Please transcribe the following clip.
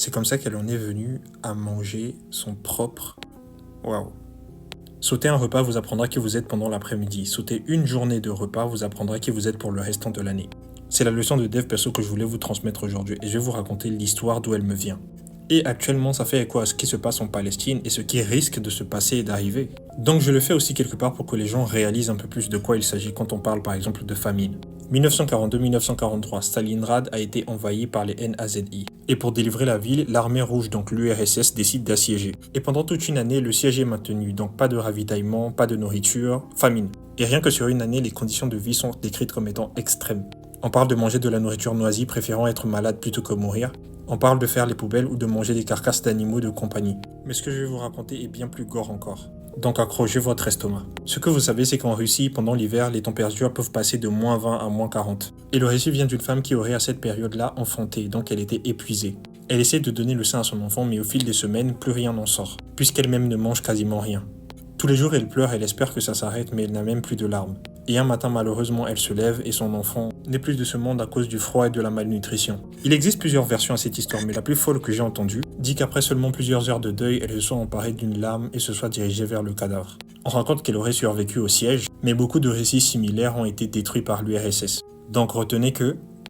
C'est comme ça qu'elle en est venue à manger son propre... Waouh. Sauter un repas vous apprendra qui vous êtes pendant l'après-midi. Sauter une journée de repas vous apprendra qui vous êtes pour le restant de l'année. C'est la leçon de dev perso que je voulais vous transmettre aujourd'hui et je vais vous raconter l'histoire d'où elle me vient. Et actuellement, ça fait écho à ce qui se passe en Palestine et ce qui risque de se passer et d'arriver. Donc je le fais aussi quelque part pour que les gens réalisent un peu plus de quoi il s'agit quand on parle par exemple de famine. 1942-1943, Stalingrad a été envahi par les NAZI. Et pour délivrer la ville, l'armée rouge, donc l'URSS, décide d'assiéger. Et pendant toute une année, le siège est maintenu, donc pas de ravitaillement, pas de nourriture, famine. Et rien que sur une année, les conditions de vie sont décrites comme étant extrêmes. On parle de manger de la nourriture moisie, préférant être malade plutôt que mourir. On parle de faire les poubelles ou de manger des carcasses d'animaux de compagnie. Mais ce que je vais vous raconter est bien plus gore encore. Donc accrochez votre estomac. Ce que vous savez, c'est qu'en Russie, pendant l'hiver, les températures peuvent passer de -20 à -40. Et le récit vient d'une femme qui aurait à cette période-là enfanté, donc elle était épuisée. Elle essaie de donner le sein à son enfant, mais au fil des semaines, plus rien n'en sort, puisqu'elle-même ne mange quasiment rien. Tous les jours, elle pleure, elle espère que ça s'arrête, mais elle n'a même plus de larmes. Et un matin, malheureusement, elle se lève et son enfant n'est plus de ce monde à cause du froid et de la malnutrition. Il existe plusieurs versions à cette histoire, mais la plus folle que j'ai entendue dit qu'après seulement plusieurs heures de deuil, elle se soit emparée d'une lame et se soit dirigée vers le cadavre. On raconte qu'elle aurait survécu au siège, mais beaucoup de récits similaires ont été détruits par l'URSS. Donc retenez que